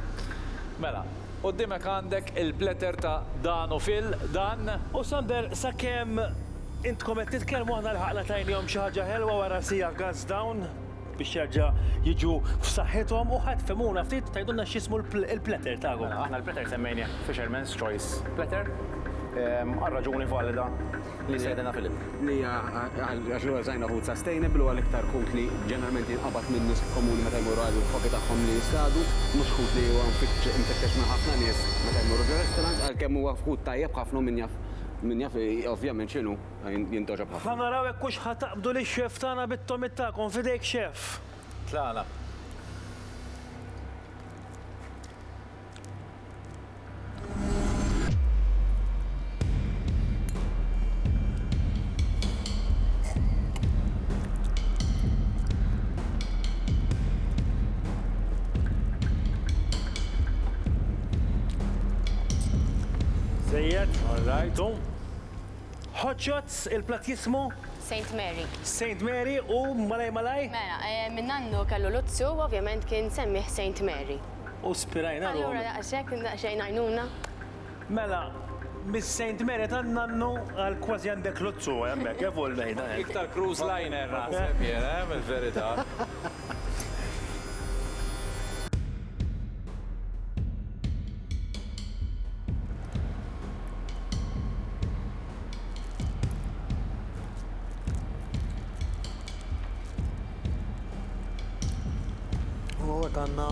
Speaker 3: Mela, qoddimek għandek il-pletter ta' Dan u Phil, Dan.
Speaker 1: U Sander, sakemm intkom qed titkellmu aħna l-ħaqna tajnihom xi ħaġa ħelwa wara sija gas down biex jerġa' jiġu f'saħħithom u ħadd femuna ftit tgħidulna x'ismu l-pletter tagħhom.
Speaker 15: Aħna l-pletter semmejna Fisherman's Choice Pletter għal-raġuni valida li sejdena Filip.
Speaker 2: Li għax l-għal sajna food sustainable u għal-iktar kut li ġeneralment jinqabad minn nies komuni meta jmurru għal-foki tagħhom li jistadu, mhux kut li huwa mfittex minn ħafna nies meta jmurru ġo-restaurant għalkemm huwa kut tajjeb ħafna min jaf ovvjament x'inhu jintoġob ħafna.
Speaker 1: Ħa naraw hekk hux ħataqbdu lix-xef tagħna bit-tomit tagħkom f'idejk xef.
Speaker 3: Tlaqna.
Speaker 1: Zejjed, alright. Hot shots, il-plat jismu?
Speaker 5: St. Mary.
Speaker 1: St. Mary u malaj?
Speaker 5: Mela, minn għandu kellu Luzzu, ovvjament kien semmiħ St. Mary.
Speaker 1: U spirajna l
Speaker 5: Allura, għaxek, xejn għajnuna.
Speaker 1: Mela, mis St. Mary ta' nannu għal kważi għandek Luzzu, għemmek, evolvejna.
Speaker 3: Iktar cruise liner, naħseb jena, mill-verità.
Speaker 11: Għanna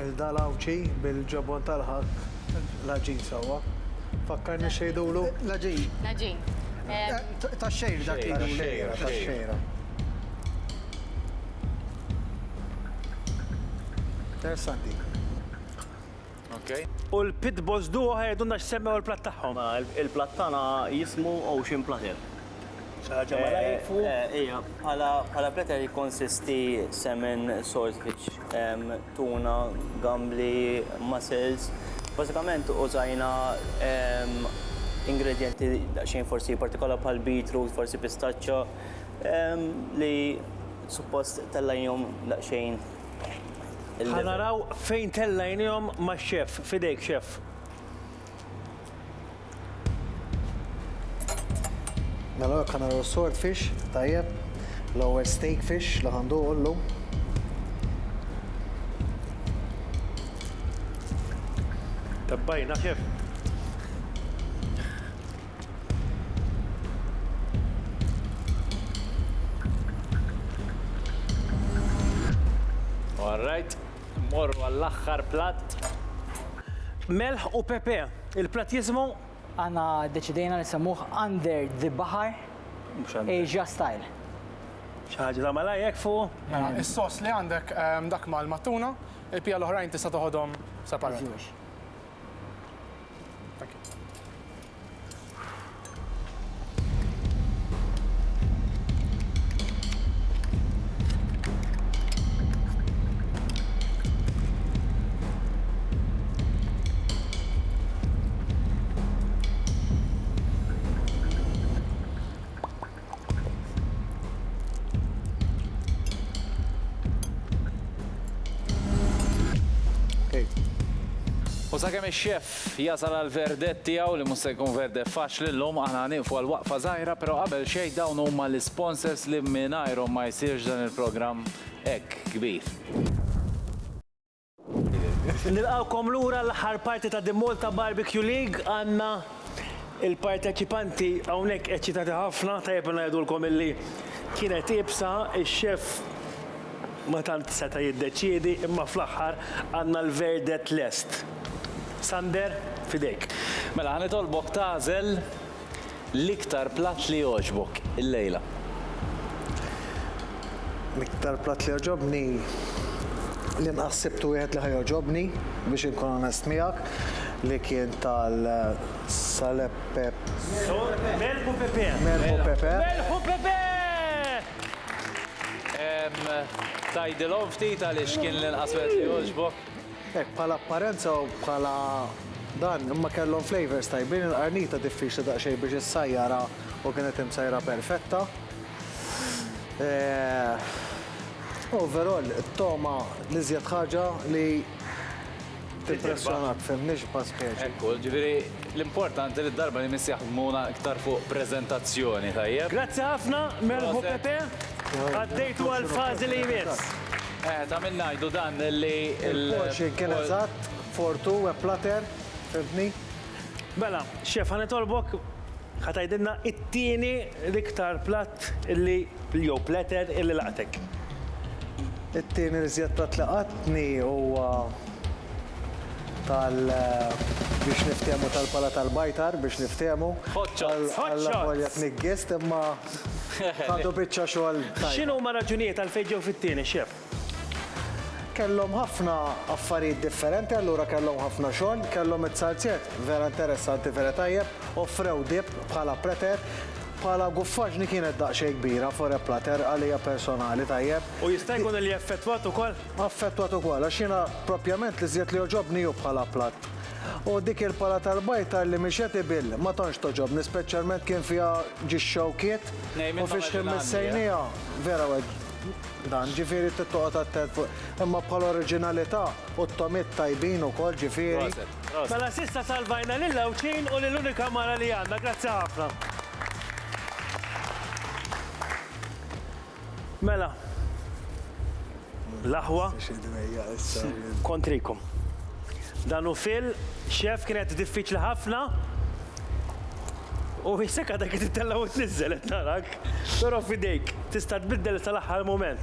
Speaker 11: il-dalawċi bil-ġabon tal-ħak laġin sawa. Fakkarni xejdulu?
Speaker 6: Laġin.
Speaker 5: Laġin.
Speaker 6: Ta' xejr dak li
Speaker 11: ta' xejra. Interessanti.
Speaker 3: Okay.
Speaker 1: U l-pitbulls du ħajdunna x'semmew il-plat tagħhom.
Speaker 7: Il-plat tagħna jismu Ocean Platter.
Speaker 1: ħaġa malaj fuq.
Speaker 8: Ija, bħala pletter jikonsisti semen, swordfish, tuna, gambli, mussels. Basikament użajna ingredienti xejn forsi partikola bħal beetroot, forsi pistachio, li suppost tellajnjom daqsxejn.
Speaker 1: Ħanaraw fejn tellajnjom ma' xef, fidejk xef.
Speaker 11: Mela kan naraw swordfish, tajjeb, l-ewwel steak fish li għandu kollu.
Speaker 1: Tabbajna xef.
Speaker 3: All right, morru għall-aħħar platt.
Speaker 1: Melħ u pepe, il-platt jismu?
Speaker 9: Għana deċidejna li sammuħ Under the Bahar Asia Style.
Speaker 1: ċaħġa ta' malajek fuq?
Speaker 13: Is-sos li għandek dak mal-mattuna, il-pija l-oħrajn tista' toħodhom separat.
Speaker 3: U sakemm ix-xef jasal għal-verdett tiegħu li mhux se jkun verdett faċli llum aħna nieqfu għal waqfa żgħira, però qabel xejn dawn huma l-sponsors li mingħajrhom ma jsirx dan il-programm hekk kbir.
Speaker 1: Nilqawkom lura l-aħħar parti ta' The Malta Barbecue League għandna il-parteċipanti hawnhekk eċċitati ħafna tajjeb ngħidulkom illi kienet ibsa ix-xef ma tant seta jiddeċiedi imma fl-aħħar għandna l-verdet lest. Sander, fidejk.
Speaker 3: Mela, ħanitolbok tażel l-iktar platt li jogħġbok il-lejla.
Speaker 11: L-iktar platt li joġobni li nqassibtu wieħed li ħajoġobni biex inkun onest miegħek li kien tal-salep
Speaker 1: Melħu pepe.
Speaker 11: Melħu pepe.
Speaker 1: Melħu pepe!
Speaker 3: Tajdilhom ftit għaliex kien l-inqas wieħed li jogħġbok.
Speaker 11: Hekk bħala apparenza u bħala dan imma kellhom flavors tajbin il-qarnita diffiċli daqsxejn biex issajjara u kienet imsajra perfetta. Overall, it-toma li żjed ħaġa li timpressjonat fimniex pa' speċi.
Speaker 3: Ekku, ġifieri l-importanti li d-darba li miss jaħdmuna iktar fuq preżentazzjoni tajjeb.
Speaker 1: Grazzi ħafna, Melħu pepe. Għaddejtu għal-fażi li jmiss.
Speaker 3: Ta' minn ngħidu dan li
Speaker 11: il-porxi kien eżatt, fortu, platter, fimtni.
Speaker 1: Mela, xef, ħanitolbok ħatajdilna it-tieni l-iktar platt illi jew platter illi laqtek.
Speaker 11: It-tieni li żjed platt laqatni huwa biex niftehmu tal-pala tal-bajtar biex niftehmu. Għalla tniggist imma ħadu biċċa xogħol.
Speaker 1: X'inhu ma raġunijiet għalfejn ġew fit-tieni, xef?
Speaker 11: Kellhom ħafna affarijiet differenti, allura kellhom ħafna xogħol, kellhom it-salziet vera interessanti vera tajjeb, offrew dip bħala platter, bħala guffaġni kienet daqsxejn kbira fuq platter għalija personali tajjeb.
Speaker 1: U jista' jkun li effettwat ukoll?
Speaker 11: Affettwat ukoll, għax jiena propjament li żjed li joġobni hu bħala platt. U dik il-pala tal-bajtar li mixet ibil ma tonx toġobni, speċjalment kien fiha ġix-xewkiet u fiex kien missejnija vera dan ġifieri tittoqgħod attent fuq. Imma bħal oriġinalità u t-tomit tajbin ukoll ġifieri.
Speaker 1: Mela s'issa salvajna lil-lewċin u lill-unika mara li għandna, grazzi ħafna. Mela, l-aħwa kontrikom. Dan u fil, xef kienet diffiċli ħafna u jissek għadak titella u t-nizzel narak, pero fidejk, tista' tbiddel tal-aħħar moment.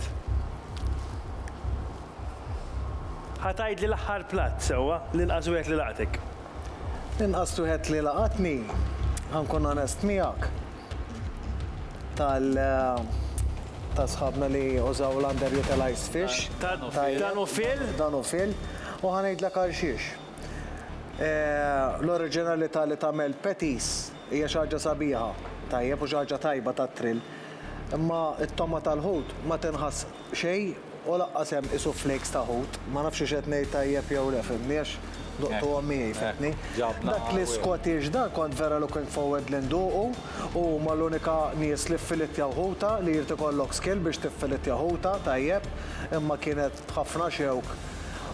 Speaker 1: Ħatajd li l-aħħar platt sewa l-inqas wieħed li laqtek.
Speaker 11: L-inqas wieħed li laqatni, ħankun onest miegħek, ta' sħabna li użaw l-underutilized fish.
Speaker 1: Dan u fil?
Speaker 11: Dan u fil. U ħanejdlek għal xiex. L-oriġinalità li tagħmel petis hija xi ħaġa sabiħa, tajjeb u xi ħaġa tajba tat-trill. Imma t-toma tal-ħut ma tinħass xejn u laqqas hemm isu flakes ta' ħut. Ma nafx x'qed ngħid tajjeb jew le fimni għax doqtuhom miegħi fimni. Dak li Scottish dan kont vera looking forward li nduqu u ma l-unika nies li ffilettja ħuta li jrid ikollok skill biex tiffilettja ħuta tajjeb imma kienet ħafna xewk.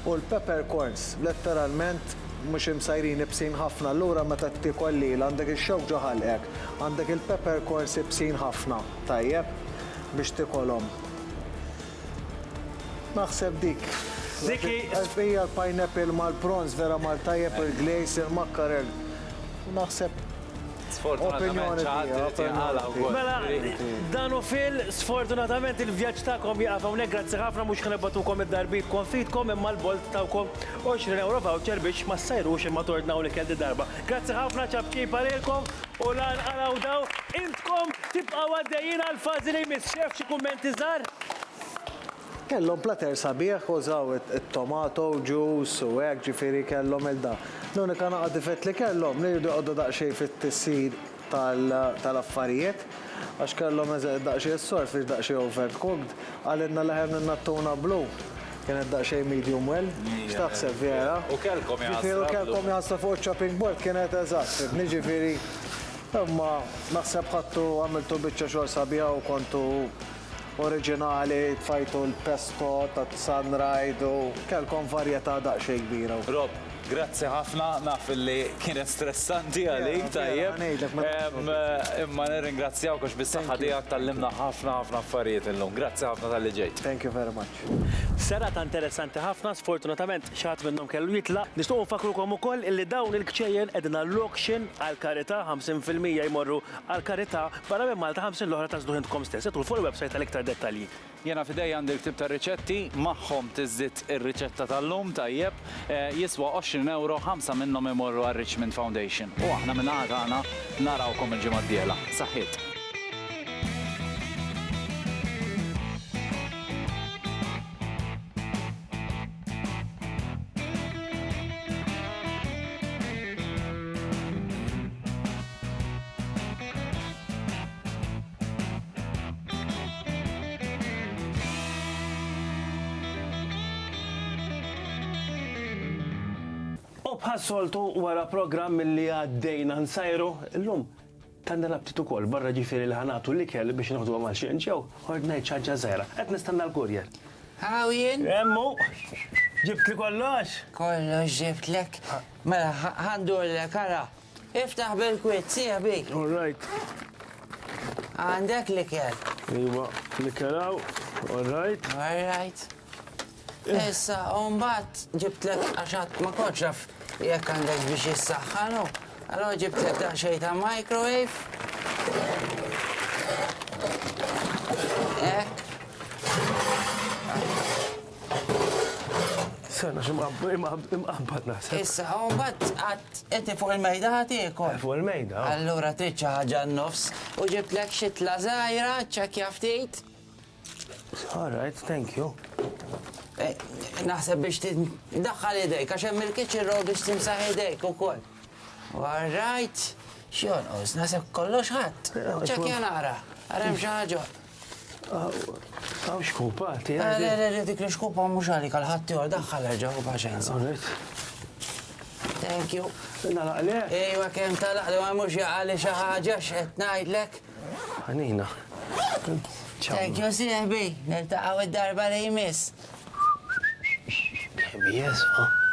Speaker 11: U l-peppercorns, letteralment, mhux imsajrin ibsin ħafna, allura meta t-tikolli għandek il-xewk ġoħalqek, għandek il-peppercorns ibsin ħafna, tajjeb, biex tikolhom. Naħseb dik.
Speaker 1: Diki.
Speaker 11: Hija l-pineapple mal-prawns, vera mal-tajjeb, il-glaze, il-makkarel. Naħseb
Speaker 3: Sfortunatament
Speaker 1: Mela, dan u fil, sfortunatament il-vjaġġ tagħkom jaqaf hawnhekk, grazzi ħafna mhux ħanibatukom id-darbit konfitkom imma l-bolt tagħkom 20 euro voucher biex ma ssajrux imma tordnaw li kelli darba. Grazzi ħafna ċabkien parilkom u lan qaraw daw intkom tibqgħu għaddejjin għall-fażi li jmiss xef xi kummenti żgħar.
Speaker 11: Kellhom platter sabiħ użaw it-tomato, juice u hekk ġifieri kellhom il-da. L-unika naqgħa difett li kellhom li jridu jqogħdu daqsxejn fit-tissir tal-affarijiet għax kellhom daqsxejn is-sorf biex daqsxejn overcooked għalilna leħen in-nattuna blu. Kienet daqsxejn medium well. X'taħseb vera?
Speaker 3: U kellkom
Speaker 11: jaħsla fuq chopping board kienet eżatt. Ġifieri imma naħseb ħadtu għamiltu biċċa xogħol sabiħa u kontu oriġinali, tfajtu l-pesto ta' sunride u kellkom varjetà daqsxejn kbira.
Speaker 3: Rob, grazzi ħafna, naf li kienet stressanti għalik, tajjeb. Imma nirringrazzjawk għax bis-saħħa tiegħek tallimna ħafna affarijiet illum. Grazzi ħafna tal-li ġejt.
Speaker 11: Thank you very much.
Speaker 1: Serata interessanti ħafna, sfortunatament xaħat minnhom kellu jitlaq. Nistgħu nfakrukom ukoll illi dawn il-kċejjen qegħdin l-auction għall-karità 50% jmorru għall-karità barra minn Malta 50 l-oħra tażlu intkom stess. Idħlu fuq il-website tal-iktar dettalji.
Speaker 3: Jena fidej għandi l-ktib ta' riċetti, magħhom tiżdied ir-riċetta tal-lum tajjeb, jiswa 20 euro, 5 minnhom imorru għal Richmond Foundation. U aħna minn għana narawkom il-ġimgħa d-dieħla. Saħħiet.
Speaker 1: Bħassoltu wara programm li għaddejna nsajru, l-lum tanna labtitu kol barra ġifiri li ħanatu li kell biex naħdu għamal xie nġew, ordnajt ċaġġa zaħra, għet nistanna l-kurjer.
Speaker 16: Għawjen?
Speaker 1: Emmu, ġibt li kollox?
Speaker 16: Kollox ġibt lek. Mela, ħandur lek, għara. Iftaħ bil-kwit, sija bik.
Speaker 1: All right.
Speaker 16: Għandek li kell.
Speaker 1: Iwa, li kellaw, all right.
Speaker 16: All right. Issa, umbat ġibt lek għaxat ma koċaf jekk għandek biex jissaxħanu. Allora ġibt lek daqxej ta' microwave. Ek.
Speaker 1: Sena, imqabbat nasa.
Speaker 16: Issa, umbat għat inti fuq il-mejda ħatiekol.
Speaker 1: Fuq il-mejda?
Speaker 16: Allura tridċa ħaġa n-nofs u ġibt lek xitla zaħira, ċakja ftit.
Speaker 1: All right, thank you.
Speaker 16: Naħseb biex tiddaħħal idejk, għax hemm il-kitchen roll biex timsaħ idejk ukoll. All right. X'jonqos, naħseb kollox ħadd. ċekkja nara, għarem xi ħaġa.
Speaker 1: Għaw xkupa,
Speaker 16: Le, dik li xkupa mhux għalik għal ħadd ieħor daħħal ġew paċenza.
Speaker 1: All right.
Speaker 16: Thank you.
Speaker 1: Nalaqle?
Speaker 16: Ejwa kemm talaqli ma mhux jaqali xi ħaġa x'qed ngħidlek.
Speaker 1: Ħanina.
Speaker 16: Thank you, sieħbi. Niltaqgħu id-darba li jmiss.
Speaker 1: Yes, huh?